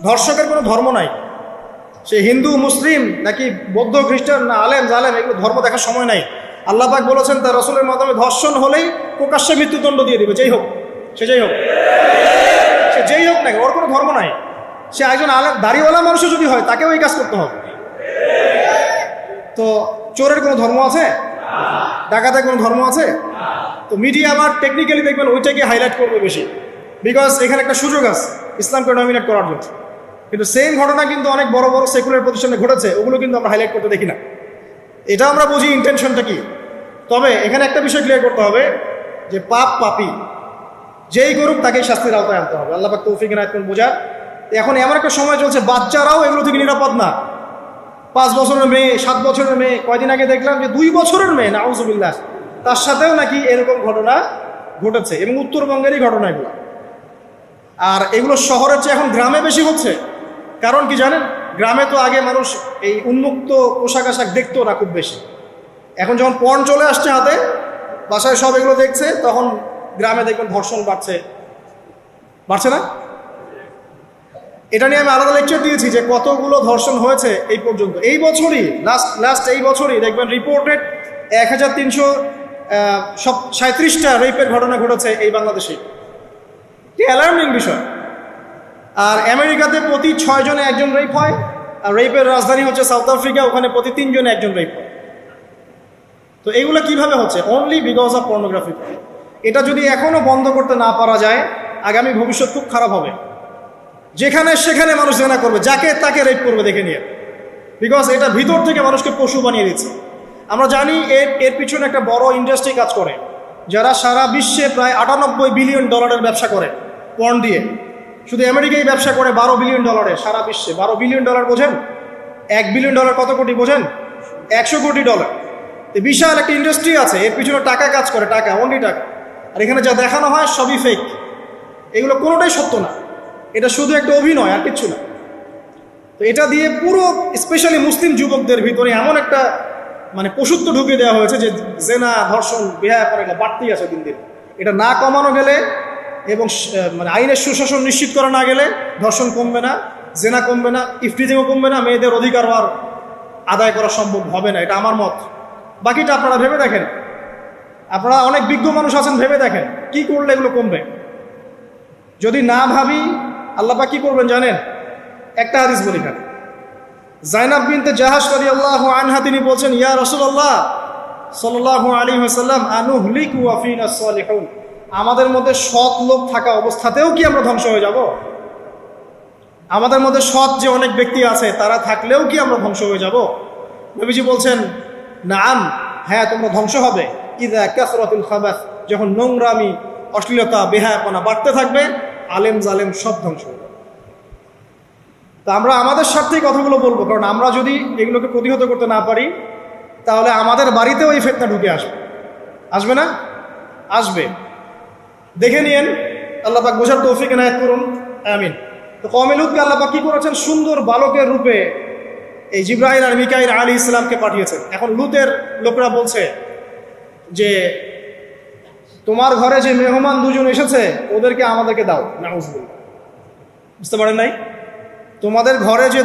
ধর্ষকের কোনো ধর্ম নাই। সে হিন্দু, মুসলিম, নাকি বৌদ্ধ, খ্রিস্টান, না আলেম জালেম, এগুলো ধর্ম দেখার সময় নাই। আল্লাহ পাক বলেছেন তার রসুলের মাধ্যমে ধর্ষণ হলেই প্রকাশ্যে মৃত্যুদণ্ড দিয়ে দিবে, যেই হোক, সে যেই হোক, সে যেই হোক নাকি, ওর কোনো ধর্ম নাই। সে একজন আলেম দাড়িওয়ালা মানুষও যদি হয় তাকেও এই কাজ করতে হবে। তো চোরের কোনো ধর্ম আছে? ডাকাতের কোনো ধর্ম আছে? তো মিডিয়া আবার টেকনিক্যালি দেখবেন ওইটাকে হাইলাইট করবে বেশি, বিকজ এখানে একটা সুযোগ আছে ইসলামকে ডমিনেট করার জন্য। কিন্তু সেম ঘটনা কিন্তু অনেক বড় বড় সেকুলার প্রতিষ্ঠানে ঘটেছে, ওগুলো কিন্তু আমরা হাইলাইট করতে দেখি না। এটা আমরা বুঝি ইন্টেনশনটা কি। তবে এখানে একটা বিষয় ক্লিয়ার করতে হবে যে পাপ পাপী যেই করুক তাকেই শাস্তির আওতায় আনতে হবে। আল্লাহ পাক তৌফিক ইনায়াত করুন বোঝার। এখন এমন একটা সময় চলছে বাচ্চারাও এগুলো থেকে নিরাপদ না। 5 বছরের মেয়ে, 7 বছরের মেয়ে, কয়দিন আগে দেখলাম যে 2 বছরের মেয়ে, নাউজুবিল্লাহ, তার সাথেও নাকি এরকম ঘটনা ঘটেছে, এবং উত্তরবঙ্গেরই ঘটনা এগুলো। আর এগুলো শহরের চেয়ে এখন গ্রামে বেশি হচ্ছে। কারণ কি জানেন, গ্রামে তো আগে মানুষ এই উন্মুক্ত পোশাক আশাক দেখতো না খুব বেশি। এখন যখন পর্ন চলে আসছে হাতে, বাসায় সব এগুলো দেখছে, তখন গ্রামে দেখবেন ধর্ষণ বাড়ছে না? এটা নিয়ে আমি আলাদা লেকচার দিয়েছি যে কতগুলো ধর্ষণ হয়েছে এই পর্যন্ত। এই বছরই লাস্ট এই বছরই দেখবেন রিপোর্টেড 1337টা রেপের ঘটনা ঘটেছে এই বাংলাদেশে। কি অ্যালার্মিং বিষয়। আর আমেরিকাতে প্রতি 6 জনে একজন রেপ হয়, আর রেপের রাজধানী হচ্ছে সাউথ আফ্রিকা, ওখানে প্রতি 3 জনে একজন রেপ হয়। তো এগুলো কিভাবে হচ্ছে? Only because of pornography. এটা যদি এখনো বন্ধ করতে না পারা যায়, আগামী ভবিষ্যৎ খুব খারাপ হবে। যেখানে সেখানে মানুষ জেনা করবে, যাকে তাকে রেপ করবে দেখে নিয়ে, বিকজ এটা ভিতর থেকে মানুষকে পশু বানিয়ে দিচ্ছে। আমরা জানি এর পিছনে একটা বড় ইন্ডাস্ট্রি কাজ করে, যারা সারা বিশ্বে প্রায় $98 বিলিয়ন ব্যবসা করে পর্ন দিয়ে। শুধু আমেরিকায় ব্যবসা করে $12 বিলিয়ন সারা বিশ্বে। $12 বিলিয়ন বোঝেন? $1 বিলিয়ন কত কোটি বোঝেন? $100 কোটি। বিশাল একটা ইন্ডাস্ট্রি আছে, এর পিছনে টাকা কাজ করে, টাকা, অনলি টাকা। আর এখানে যা দেখানো হয় সবই ফেক, এগুলো কোনোটাই সত্য না, এটা শুধু একটা অভিনয় আর কিচ্ছু না। তো এটা দিয়ে পুরো স্পেশালি মুসলিম যুবকদের ভিতরে এমন একটা পশুত্ব ঢুকিয়ে দেওয়া হয়েছে যে জেনা, ধর্ষণ, বেহায়াপনা এগুলো বাড়তেই আছে দিন দিন। এটা না কমানো গেলে এবং আইনের সুশাসন নিশ্চিত করা না গেলে ধর্ষণ কমবে না, জেনা কমবে না, ইফটিজিংও কমবে না, মেয়েদের অধিকার আর আদায় করা সম্ভব হবে না। এটা আমার মত। বাকিটা আপনারা ভেবে দেখেন, আপনারা অনেক বিজ্ঞ মানুষ আছেন, ভেবে দেখেন কি করলে এগুলো কমবে। যদি না ভাবি, আল্লাহ পাক কি করবেন জানেন? একটা হাদিস বলি খান। জাইনাব বিনতে জাহাশ রাদিয়াল্লাহু আনহা তিনি বলছেন, ইয়া রাসূলুল্লাহ সাল্লাল্লাহু আলাইহি ওয়াসাল্লাম, আনুহলিকু ওয়া ফিনা সালিহুন, আমাদের মধ্যে সৎ লোক থাকা অবস্থাতেও কি আমরা ধ্বংস হয়ে যাব? আমাদের মধ্যে সৎ যে অনেক ব্যক্তি আছে তারা থাকলেও কি আমরা ধ্বংস হয়ে যাব? নবীজি বলছেন, নাআম, হ্যাঁ তোমরা ধ্বংস হবে। ইযা কাসরাতুল খাবাস, যখন নোংরামি, অশ্লীলতা, বেহায়াপনা বাড়তে থাকবে, আলেম জালেম সব ধ্বংস হবে। তা আমরা আমাদের স্বার্থেই কথাগুলো বলবো, কারণ আমরা যদি এগুলোকে প্রতিহত করতে না পারি তাহলে আমাদের বাড়িতেও এই ফিতনা ঢুকে আসবে না? আসবে। দেখে নিয়েন, আল্লাহ পাক বোঝার তৌফিক ইনায়াত করুন, আমিন। তো কওমে লূতকে আল্লাহ পাক কি করেছেন? সুন্দর বালকের রূপে এই জিবরাইল আর মিকাইল আলাইহিস সালামকে পাঠিয়েছেন। এখন লূতের লোকরা বলছে যে তোমার ঘরে যে মেহমান 2 জন এসেছে ওদেরকে আমাদেরকে দাও। নাউজুবিল্লাহ, বুঝতে পারেন নাই? তোমার ঘরে যে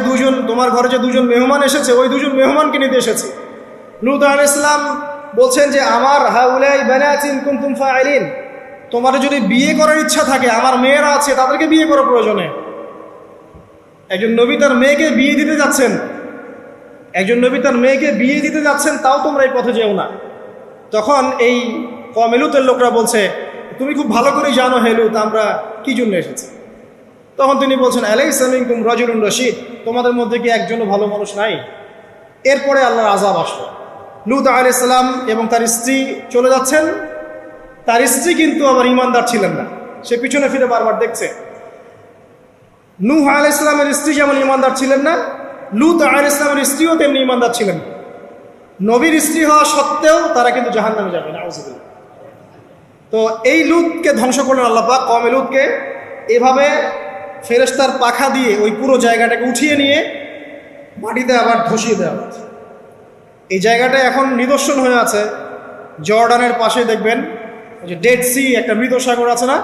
2 জন মেহমান এসেছে, ওই 2 জন মেহমানকে নিতে এসেছে। লূত আলাইহিস সালাম বলছেন যে আমার হাউলাই বানাতিন কুনতুম ফাইলিন, তোমার যদি বিয়ে করার ইচ্ছা থাকে, আমার মেয়েরা আছে, তাদেরকে বিয়ে করার প্রয়োজনে। একজন নবী তার মেয়েকে বিয়ে দিতে যাচ্ছেন, তাও তোমরা এই পথে যেও না। তখন এই কওমে লূতের লোকরা বলছে, তুমি খুব ভালো করেই জানো হে লূত আমরা কি জন্য এসেছি। তখন তিনি বলছেন, আলাইসা মিনকুম রাজুলুন রাশীদ, তোমাদের মধ্যে কি একজনও ভালো মানুষ নাই? এরপরে আল্লাহর আযাব আসলো। লূত আলাইহিস সালাম এবং তার স্ত্রী চলে যাচ্ছেন। তার স্ত্রী কিন্তু আবার ঈমানদার ছিলেন না, সে পিছনে ফিরে বারবার দেখছে। নূহ আলাইহিস সালামের স্ত্রী যেমন ঈমানদার ছিলেন না, লূত আলাইহিস সালামের স্ত্রীও তেমনি ঈমানদার ছিলেন না। নবীর স্ত্রী হওয়া সত্ত্বেও তারা কিন্তু জাহান্নামে যাবে, নাউযুবিল্লাহ। তো এই লূতকে ধ্বংস করলেন আল্লাহ পাক, কওমে লূতকে এভাবে ফেরেশতার পাখা দিয়ে ওই পুরো জায়গাটাকে উঠিয়ে নিয়ে মাটিতে আবার ধসিয়ে দেওয়া হয়েছে। এই জায়গাটা এখন নিদর্শন হয়ে আছে। জর্ডানের পাশে দেখবেন যে ডেড সি, একটা মৃত সাগর আছে না,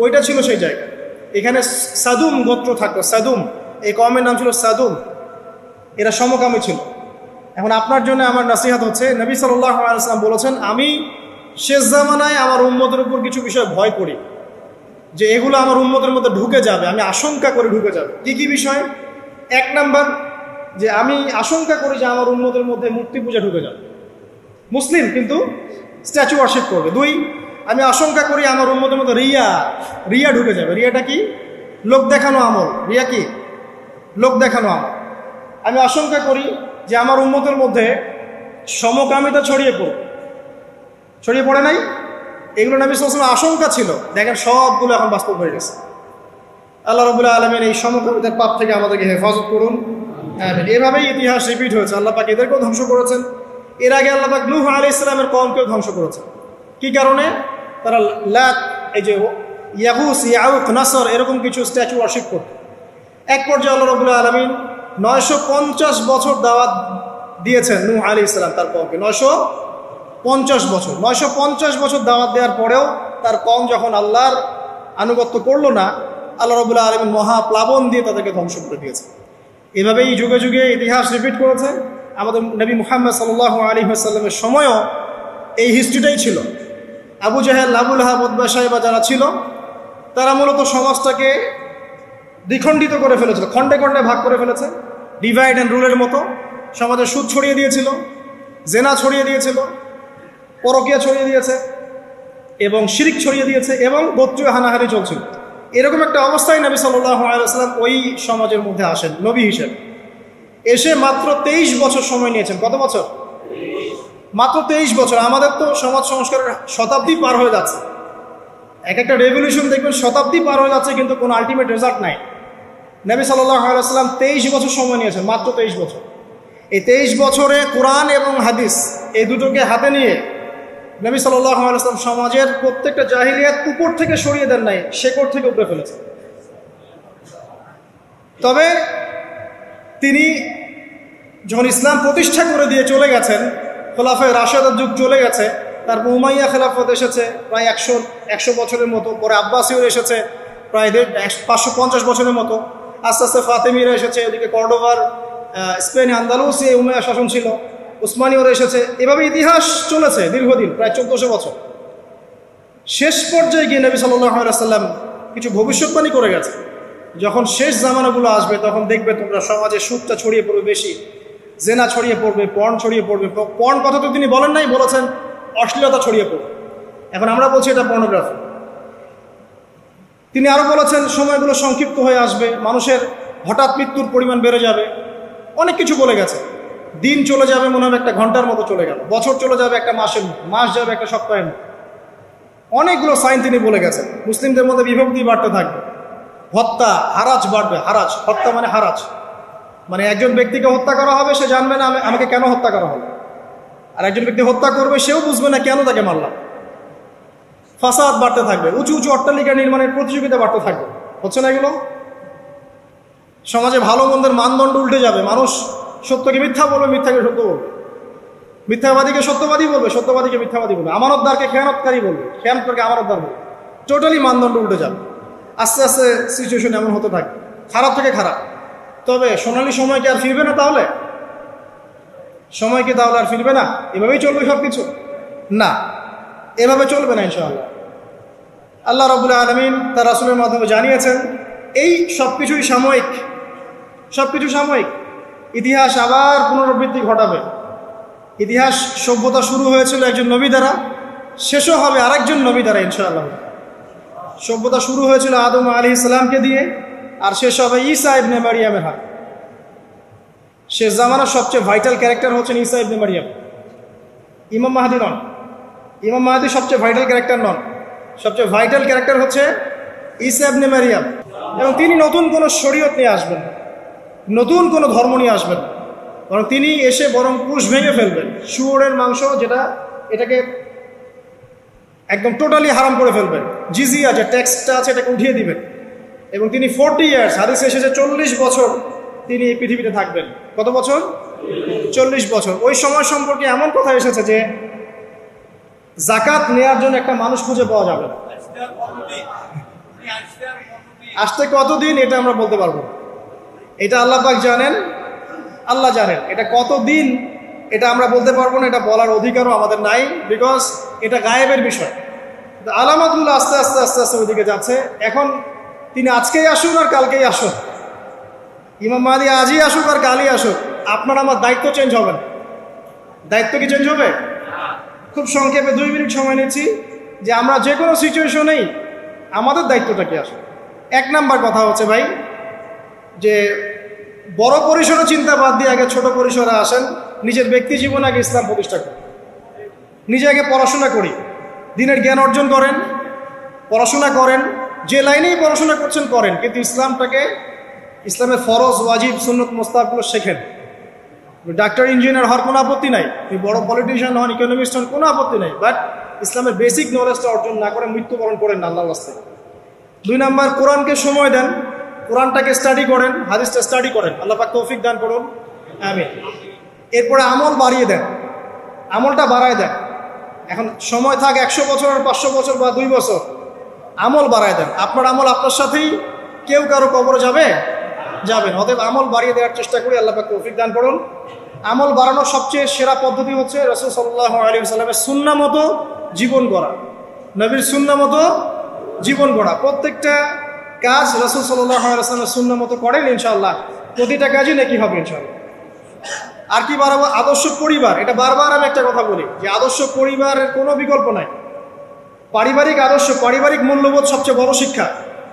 ওইটা ছিল সেই জায়গা। এখানে সাদুম গোত্র থাকতো, সাদুম, এই কওমের নাম ছিল সাদুম, এরা সমকামী ছিল। এখন আপনার জন্য আমার নসিহত হচ্ছে, নবী সাল্লাল্লাহু আলাইহি ওয়াসাল্লাম বলেছেন, আমি শেষ জামানায় আমার উম্মতের উপর কিছু বিষয় ভয় করি, যে এগুলো আমার উম্মতের মধ্যে ঢুকে যাবে, আমি আশঙ্কা করে ঢুকে যাবে। কি কি বিষয়? এক নাম্বার, যে আমি আশঙ্কা করি যে আমার উম্মতের মধ্যে মূর্তি পূজা ঢুকে যাবে, মুসলিম কিন্তু স্ট্যাচু ওয়ার্শিপ করবে। দুই, আমি আশঙ্কা করি আমার উম্মতের মধ্যে রিয়া ঢুকে যাবে। রিয়াটা কি? লোক দেখানো আমল। রিয়া কি? লোক দেখানো আমল। আমি আশঙ্কা করি যে আমার উম্মতের মধ্যে সমকামিতা ছড়িয়ে পড়ে নাই? এগুলো নবী সাল্লাল্লাহু আলাইহি ওয়াসাল্লাম আশঙ্কা ছিল। দেখেন সবগুলো এখন বাস্তব হয়ে গেছে। আল্লাহ রাব্বুল আলামিন এই সমকামিতার পাপ থেকে আমাদেরকে হেফাজত করুন, আমিন। এভাবেই ইতিহাস রিপিট হয়েছে। আল্লাহ পাক এদেরকেও ধ্বংস করেছেন। এর আগে আল্লাহ পাক নূহ আলাইহিস সালামের কওমকেও ধ্বংস করেছেন। কি কারণে? তারা লাত, এই যে ইয়াগুস, ইয়াউক, নাসর, এরকম কিছু স্ট্যাচু ওয়ার্শিপ করত। এক পর্যায়ে আল্লাহ রাব্বুল আলামিন 950 বছর দাওয়াত দিয়েছেন নূহ আলাইহিস সালাম তার কওমকে। 950 বছর দাওয়াত দেওয়ার পরেও তার কওম যখন আল্লাহর আনুগত্য করলো না, আল্লাহ রাব্বুল আলামিন মহাপ্লাবন দিয়ে তাদেরকে ধ্বংস করে দিয়েছে। এভাবেই যুগে যুগে ইতিহাস রিপিট করেছে। আমাদের নবী মুহাম্মদ সাল্লাল্লাহু আলাইহি ওয়াসাল্লামের সময়ও এই হিস্ট্রিটাই ছিল। আবু জাহেল, আবু লাহাব, উতবা, শাইবা যারা ছিল, তারা মূলত সমাজটাকে দ্বিখণ্ডিত করে ফেলেছিল, খণ্ডে খণ্ডে ভাগ করে ফেলেছে। ডিভাইড অ্যান্ড রুলের মতো সমাজে সুদ ছড়িয়ে দিয়েছিল, জেনা ছড়িয়ে দিয়েছিল, পরকীয়া ছড়িয়ে দিয়েছে এবং শিরক ছড়িয়ে দিয়েছে এবং গোত্রীয় হানাহানি চলছিল। এরকম একটা অবস্থায় নবী সাল্লাল্লাহু আলাইহি ওয়াসাল্লাম ওই সমাজের মধ্যে আসেন নবী হিসেবে। এসে মাত্র 23 বছর সময় নিয়েছেন। কত বছর? মাত্র 23 বছর। আমাদের তো সমাজ সংস্কারের শতাব্দী পার হয়ে যাচ্ছে। এক একটা রেভলিউশন দেখবেন শতাব্দী পার হয়ে যাচ্ছে, কিন্তু কোনো আলটিমেট রেজাল্ট নাই। নবী সাল্লাল্লাহু আলাইহি ওয়াসাল্লাম 23 বছর সময় নিয়েছেন, মাত্র 23 বছর। এই 23 বছরে কোরআন এবং হাদিস এই দুটোকে হাতে নিয়ে নবী সাল্লাল্লাহু আলাইহি ওয়াসাল্লাম সমাজের প্রত্যেকটা জাহিলিয়াত উপর থেকে সরিয়ে দেন নাই, শেকড় থেকে উপরে ফেলেছেন। তবে তিনি যখন ইসলাম প্রতিষ্ঠা করে দিয়ে চলে গেছেন, খোলাফায়ে রাশেদার যুগ চলে গেছে, তারপর উমাইয়া খেলাফত এসেছে প্রায় 100 বছরের মতো, পরে আব্বাসীয়রা এসেছে প্রায় 550 বছরের মতো, আস্তে আস্তে ফাতেমিরা এসেছে, ওদিকে কর্ডোভার, স্পেন, আন্দালুসি উমাইয়া শাসন ছিল, উসমানীয়রা এসেছে। এভাবে ইতিহাস চলেছে দীর্ঘদিন, প্রায় 1400 বছর। শেষ পর্যায়ে গিয়ে নবী সাল্লাল্লাহু আলাইহি ওয়াসাল্লাম কিছু ভবিষ্যৎবাণী করে গেছে, যখন শেষ জামানাগুলো আসবে তখন দেখবে তোমরা সমাজে সুদটা ছড়িয়ে পড়বে বেশি, জেনা ছড়িয়ে পড়বে, পর্ন ছড়িয়ে পড়বে। পর্ন কথা তো তিনি বলেন নাই, বলেছেন অশ্লীলতা ছড়িয়ে পড়বে। এখন আমরা বলছি এটা পর্নোগ্রাফি। তিনি আরও বলেছেন সময়গুলো সংক্ষিপ্ত হয়ে আসবে, মানুষের হঠাৎ মৃত্যুর পরিমাণ বেড়ে যাবে, অনেক কিছু বলে গেছে। দিন চলে যাবে মনে হবে একটা ঘন্টার মতো চলে গেল, বছর চলে যাবে একটা মাসের মতো, মাস যাবে একটা সপ্তাহের মতো। অনেকগুলো সাইন তিনি বলে গেছেন। মুসলিমদের মধ্যে বিভক্তি বাড়তে থাকবে, হত্যা, হারাজ বাড়বে। হারাজ, হত্যা মানে হারাজ, মানে একজন ব্যক্তিকে হত্যা করা হবে, সে জানবে না আমাকে কেন হত্যা করা হবে, আর একজন ব্যক্তি হত্যা করবে, সেও বুঝবে না কেন তাকে মারলাম। ফাসাদ বাড়তে থাকবে, উঁচু উঁচু অট্টালিকা নির্মাণের প্রতিযোগিতা বাড়তে থাকবে। হচ্ছে না এগুলো? সমাজে ভালো মন্দের মানদণ্ড উল্টে যাবে। মানুষ সত্যকে মিথ্যা বলবে, মিথ্যাকে সত্য বলবে, মিথ্যাবাদীকে সত্যবাদী বলবে, সত্যবাদীকে মিথ্যাবাদী বলবে, আমানতদারকে খেয়ানতকারী বলবে, খেয়ানতকারকে আমানতদার বলবে। টোটালি মানদণ্ড উল্টে যাবে। আস্তে আস্তে সিচুয়েশন এমন হতে থাকবে, খারাপ থেকে খারাপ। তবে সোনালি সময় কি আর ফিরবে না? তাহলে সময় কি তাহলে আর ফিরবে না? এভাবেই চলবে সব কিছু? না, এভাবে চলবে না ইনশাআল্লাহ। আল্লাহ রাব্বুল আলামিন তার রাসূলের মাধ্যমে জানিয়েছেন এই সব কিছুই সাময়িক, সব কিছু সাময়িক। ইতিহাস আবার পুনরাবৃত্তি ঘটাবে। ইতিহাস, সভ্যতা শুরু হয়েছিল একজন নবী দ্বারা, শেষও হবে আরেকজন নবী দ্বারা ইনশাআল্লাহ। সভ্যতা শুরু হয়েছিল আদম আলাইহিস সালামকে দিয়ে, আর শেষ হবে ঈসা ইবনে মারিয়ামের হাত। শেষ জামানার সবচেয়ে ভাইটাল ক্যারেক্টার হচ্ছেন ঈসা ইবনে মারিয়াম। ইমাম মাহদী নন, ইমাম মাহদী সবচেয়ে ভাইটাল ক্যারেক্টার নন। সবচেয়ে ভাইটাল ক্যারেক্টার হচ্ছে ঈসা ইবনে মারিয়াম। এবং তিনি নতুন কোনো শরীয়ত নিয়ে আসবেন, নতুন কোনো ধর্ম নিয়ে আসবেন, বরং তিনি এসে বরং ক্রুশ ভেঙে ফেলবেন। শুয়োরের মাংস যেটা, এটাকে একদম টোটালি হারাম করে ফেলবেন। জিজিয়া যে ট্যাক্সটা আছে এটাকে উঠিয়ে দিবেন। এবং তিনি 40 ইয়ার্স, হাদিসে এসেছে 40 বছর তিনি এই পৃথিবীতে থাকবেন। কত বছর? 40 বছর। ওই সময় সম্পর্কে এমন কথা এসেছে যে জাকাত নেওয়ার জন্য একটা মানুষ খুঁজে পাওয়া যাবে না। আসতে কতদিন এটা আমরা বলতে পারবো না। এটা আল্লাহ পাক জানেন, আল্লাহ জানেন এটা কতদিন, এটা আমরা বলতে পারবো না, এটা বলার অধিকারও আমাদের নাই, বিকজ এটা গায়েবের বিষয়। আলামাতগুলো আস্তে আস্তে আস্তে আস্তে ওইদিকে যাচ্ছে। এখন তিনি আজকেই আসুন আর কালকেই আসুন, ইমাম মাহদী আজই আসুক আর কালই আসুক, আপনার আমার দায়িত্ব চেঞ্জ হবে না। দায়িত্ব কি চেঞ্জ হবে? খুব সংক্ষেপে 2 মিনিট সময় নিচ্ছি যে আমরা যে কোনো সিচুয়েশনেই আমাদের দায়িত্বটা কি আসে। 1 নাম্বার কথা হচ্ছে ভাই, যে বড় পরিসরে চিন্তা বাদ দিয়ে আগে ছোট পরিসরে আসেন। নিজের ব্যক্তি জীবনে আগে ইসলাম প্রতিষ্ঠা করি, নিজে আগে পড়াশোনা করি, দিনের জ্ঞান অর্জন করেন, পড়াশোনা করেন, যে লাইনেই পড়াশোনা করছেন করেন, কিন্তু ইসলামটাকে, ইসলামের ফরজ ওয়াজিব সুন্নত মোস্তাহাবগুলো শেখেন। ডাক্তার ইঞ্জিনিয়ার হওয়ার কোনো আপত্তি নাই, তুমি বড় পলিটিশিয়ান হন, ইকোনমিস্ট হন, কোনো আপত্তি নাই, বাট ইসলামের বেসিক নলেজটা অর্জন না করে মৃত্যুবরণ করেন না আল্লাহর রাস্তায়। 2 নাম্বার, কোরআনকে সময় দেন, কোরআনটাকে স্টাডি করেন, হাদিসটা স্টাডি করেন, আল্লাহ পাক তৌফিক দান করুন, আমিন। এরপরে আমল বাড়িয়ে দেন, আমলটা বাড়ায় দেন। এখন সময় থাক 100 বছর, 500 বছর বা 2 বছর, আমল বাড়ায় দেন। আপনার আমল আপনার সাথেই, কেউ কারো কবরে যাবে যাবেন। অতএব আমল বাড়িয়ে দেওয়ার চেষ্টা করি, আল্লাহ পাক তৌফিক দান করুন। আমল বাড়ানোর সবচেয়ে সেরা পদ্ধতি হচ্ছে রাসূল সাল্লাল্লাহু আলাইহি ওয়াসাল্লামের সুন্নাহ মতো জীবন গড়া, নবীর সুন্নাহ মতো জীবন গড়া। প্রত্যেকটা কাজ রাসূল সাল্লাল্লাহু আলাইহি ওয়াসাল্লামের সুন্নাহ মতো করেন, ইনশাআল্লাহ প্রতিটা কাজই নেকি হবে ইনশাআল্লাহ। আর কি বাড়াবো? আদর্শ পরিবার। এটা বারবার আমি একটা কথা বলি যে আদর্শ পরিবারের কোনো বিকল্প নাই। পারিবারিক আদর্শ, পারিবারিক মূল্যবোধ সবচেয়ে বড় শিক্ষা।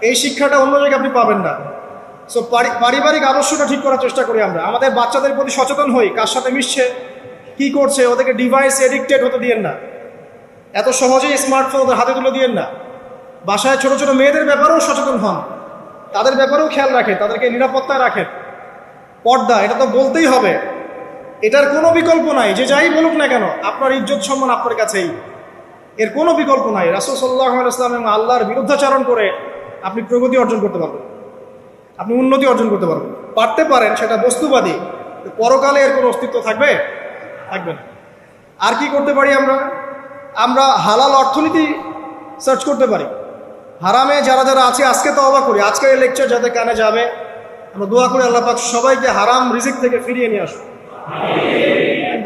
এই শিক্ষাটা অন্য জায়গায় আপনি পাবেন না। সো পারিবারিক আদর্শটা ঠিক করার চেষ্টা করি আমরা। আমাদের বাচ্চাদের প্রতি সচেতন হই, কার সাথে মিশছে, কি করছে, ওদেরকে ডিভাইস এডিক্টেড হতে দিয়েন না, এত সহজেই স্মার্টফোন ওদের হাতে তুলে দিয়েন না। বাসায় ছোট ছোট মেয়েদের ব্যাপারেও সচেতন হন, তাদের ব্যাপারেও খেয়াল রাখেন, তাদেরকে নিরাপত্তায় রাখেন। পর্দা, এটা তো বলতেই হবে, এটার কোনো বিকল্প নাই। যে যাই বলুক না কেন, আপনার ইজ্জত সম্মান আপনার কাছেই, এর কোনো বিকল্প নাই। রাসূল সাল্লাল্লাহু আলাইহি ওয়াসাল্লাম এবং আল্লাহর বিরুদ্ধাচরণ করে আপনি প্রগতি অর্জন করতে পারবেন, আপনি উন্নতি অর্জন করতে পারবেন, পারতে পারেন, সেটা বস্তুবাদী। পরকালে এর কোনো অস্তিত্ব থাকবে? থাকবে না। আর কি করতে পারি আমরা? আমরা হালাল অর্থনীতি সার্চ করতে পারি। হারামে যারা যারা আছে আজকে তওবা করি, আজকের এই লেকচার যাদের কানে যাবে, আমরা দোয়া করি আল্লাহ পাক সবাইকে হারাম রিজিক থেকে ফিরিয়ে নিয়ে আসুন।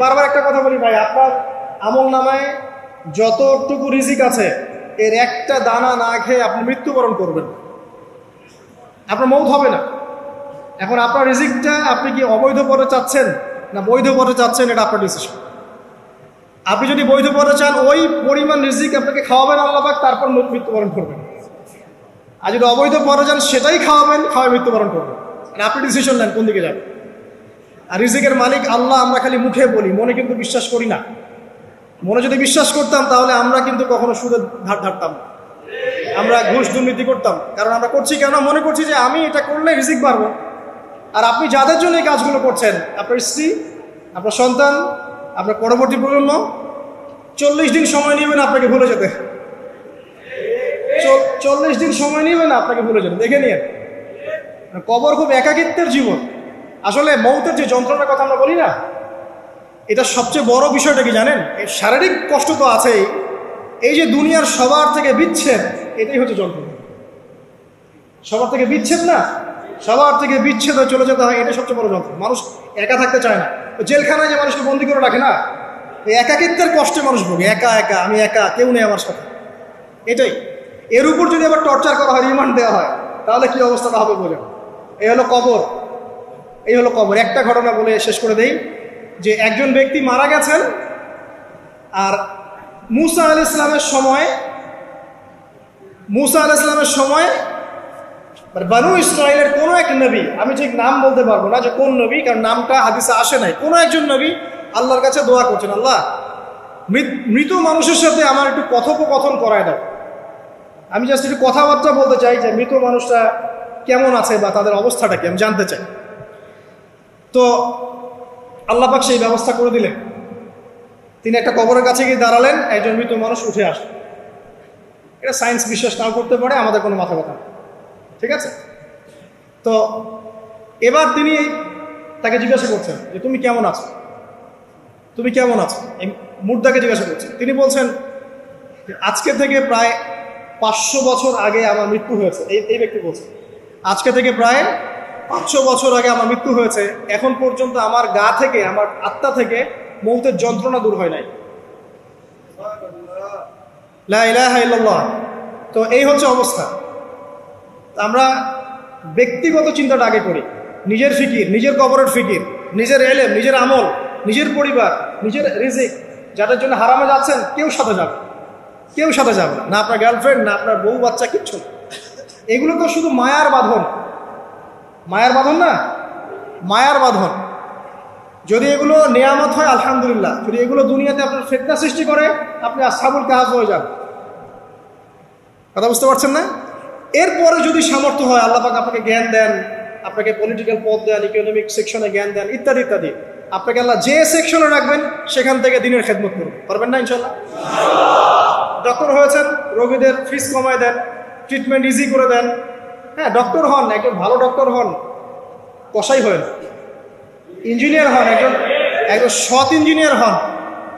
বারবার একটা কথা বলি ভাই, আপনার আমল নামায় যতটুকু রিজিক আছে এর একটা দানা না খেয়ে আপনি মৃত্যুবরণ করবেন, আপনার মৌত হবে না। এখন আপনার রিজিকটা আপনি কি অবৈধ পথে চাচ্ছেন না বৈধ পথে চাচ্ছেন, এটা আপনার ডিসিশন। আপনি যদি বৈধ পথে চান, ওই পরিমাণ রিজিক আপনাকে খাওয়াবেন আল্লাহ পাক, তারপর মৃত্যুবরণ করবেন। আর যদি অবৈধ পথে চান, সেটাই খাওয়াবেন, খাওয়াই মৃত্যুবরণ করবেন। আপনি ডিসিশন নেন কোন দিকে যাবেন। আর রিজিকের মালিক আল্লাহ আমরা খালি মুখে বলি, মনে কিন্তু বিশ্বাস করি না। মনে যদি বিশ্বাস করতাম তাহলে আমরা কিন্তু কখনো সুদের ধার ধারতাম না, আমরা ঘুষ দুর্নীতি করতাম। কারণ আমরা করছি কেন? মনে করছি যে আমি এটা করলে রিজিক পারবো। আর আপনি যাদের জন্য এই কাজগুলো করছেন, আপনার স্ত্রী, আপনার সন্তান, আপনার পরবর্তী প্রজন্ম, 40 দিন সময় নেবেন আপনাকে ভুলে যেতে। 40 দিন সময় নেবেন আপনাকে ভুলে যেতে, দেখে নিন। কবর খুব একাকিত্বের জীবন। আসলে মৌতের যে যন্ত্রণার কথা আমরা বলি না, এটা সবচেয়ে বড় বিষয়টা কি জানেন? এই শারীরিক কষ্ট তো আছেই, এই যে দুনিয়ার সবার থেকে বিচ্ছেদ, এটাই হচ্ছে যন্ত্রণা। সবার থেকে বিচ্ছেদ না, সবার থেকে বিচ্ছেদ হয়ে চলে যেতে হয়, এটাই সবচেয়ে বড় যন্ত্রণা। মানুষ একা থাকতে চায় না। জেলখানায় যে মানুষকে বন্দি করে রাখে না, এই একাকিত্বের কষ্টে মানুষ ভোগে। একা একা, আমি একা, কেউ নেই আমার সাথে, এটাই। এর উপর যদি আবার টর্চার করা হয়, রিমান্ড দেওয়া হয়, তাহলে কি অবস্থাটা হবে বোঝেন? এই হলো কবর, এই হলো কবর। একটা ঘটনা বলে শেষ করে দেই, যে একজন ব্যক্তি মারা গেছেন, আর মুসা আলাইহিস সালামের সময় বানু ইসরাইলের কোনো এক নবী, আমি ঠিক নাম বলতে পারবো না যে কোন নবী, কারণ নামটা হাদিসে আসে নাই, কোনো একজন নবী আল্লাহর কাছে দোয়া করছেন, আল্লাহ মৃত মানুষের সাথে আমার একটু কথোপকথন করায় দাও। আমি জাস্ট একটু কথাবার্তা বলতে চাই যে মৃত মানুষটা কেমন আছে বা তাদের অবস্থাটা কি, আমি জানতে চাই। তো আল্লাহ পাক সেই ব্যবস্থা করে দিলেন। তিনি একটা কবরের কাছে গিয়ে দাঁড়ালেন, একজন মৃত মানুষ উঠে আসে। এটা সায়েন্স বিশ্বাস নাও করতে পারে, আমাদের কোনো মাথা ব্যথা, ঠিক আছে? তো এবার তিনি তাকে জিজ্ঞাসা করছেন যে তুমি কেমন আছো, তুমি কেমন আছো, এই মুর্দাকে জিজ্ঞাসা করছেন। তিনি বলছেন আজকে থেকে প্রায় 500 বছর আগে আমার মৃত্যু হয়েছে। এই ব্যক্তি বলছেন আজকে থেকে প্রায় 500 বছর আগে আমার মৃত্যু হয়েছে, এখন পর্যন্ত আমার গা থেকে, আমার আত্মা থেকে মৌতের যন্ত্রণা দূর হয় নাই। লা ইলাহা ইল্লাল্লাহ। তো এই হচ্ছে অবস্থা। আমরা ব্যক্তিগত চিন্তাটা আগে করি, নিজের ফিকির, নিজের কবরের ফিকির, নিজের এলেম, নিজের আমল, নিজের পরিবার, নিজের রিজিক। যাদের জন্য হারামে যাচ্ছেন কেউ সাথে যাবে, কেউ সাথে যাবে না, আপনার গার্লফ্রেন্ড, না আপনার বউ বাচ্চা, কিচ্ছু না। এগুলো তো শুধু মায়ার বাঁধন, মায়ার বাঁধন না, মায়ার বাঁধন। যদি এগুলো নেয়ামত হয় আলহামদুলিল্লাহ, যদি এগুলো দুনিয়াতে আপনার ফিতনা সৃষ্টি করে, আপনি আসহাবুল কাহাফ হয়ে যান। কথা বুঝতে পারছেন না? এরপরে যদি সামর্থ্য হয়, আল্লাহ পাক আপনাকে জ্ঞান দেন, আপনাকে পলিটিক্যাল পদ দেন, ইকোনমিক সেকশনে জ্ঞান দেন, ইত্যাদি ইত্যাদি, আপনাকে আল্লাহ যে সেকশনে রাখবেন সেখান থেকে দিনের খেদমত করবেন, পারবেন না ইনশাল্লাহ? ডক্টর হয়েছেন, রোগীদের ফিস কমায় দেন, ট্রিটমেন্ট ইজি করে দেন। হ্যাঁ, ডক্টর হন, একজন ভালো ডক্টর হন, কসাই হন, ইঞ্জিনিয়ার হন, একজন সৎ ইঞ্জিনিয়ার হন,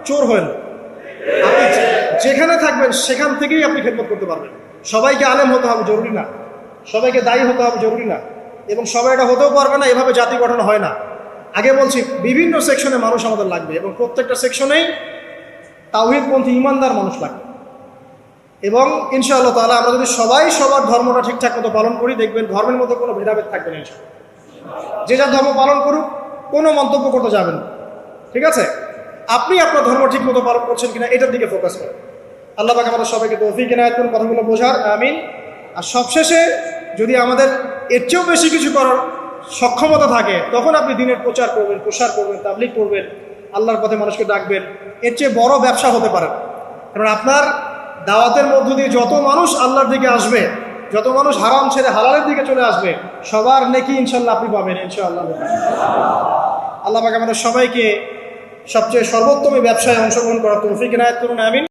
চোর হন। আপনি যেখানে থাকবেন সেখান থেকেই আপনি খেদমত করতে পারবেন। সবাইকে আলেম হতে হবে জরুরি না, সবাইকে দায়ী হতে হবে জরুরি না, এবং সবাই এটা হতেও পারবে না। এভাবে জাতি গঠন হয় না। আগে বলছি, বিভিন্ন সেকশনে মানুষ আমাদের লাগবে, এবং প্রত্যেকটা সেকশনেই তাওহীদপন্থী ইমানদার মানুষ লাগবে। এবং ইনশাআল্লাহ তাআলা আমরা যদি সবাই সবার ধর্মটা ঠিকঠাক মতো পালন করি, দেখবেন ধর্মের মধ্যে কোনো ভেদাভেদ থাকবে না ইনশাআল্লাহ। যে যার ধর্ম পালন করুক, কোনো মন্তব্য করতে যাবেন না, ঠিক আছে? আপনি আপনার ধর্ম ঠিক মতো পালন করছেন কিনা এটার দিকে ফোকাস করেন। আল্লাহ পাক আমাদের সবাইকে তৌফিক ইনায়াত করুন কথাগুলো বোঝার, আমিন। আর সবশেষে, যদি আমাদের এর চেয়েও বেশি কিছু করার সক্ষমতা থাকে, তখন আপনি দিনের প্রচার করবেন, প্রসার করবেন, তাবলীগ করবেন, আল্লাহর পথে মানুষকে ডাকবেন। এর চেয়ে বড় ব্যবসা হতে পারে। কারণ আপনার দাওয়াতের মধ্য দিয়ে যত মানুষ আল্লাহর দিকে আসবে, যত মানুষ হারাম ছেড়ে হালালের দিকে চলে আসবে, সবার নেকি ইনশাল্লাহ আপনি পাবেন ইনশাআল্লাহ। আল্লাহ পাক আমাদের সবাইকে সবচেয়ে সর্বোত্তম ব্যবসায় অংশগ্রহণ করার তৌফিক ইনায়াত করুন, আমিন।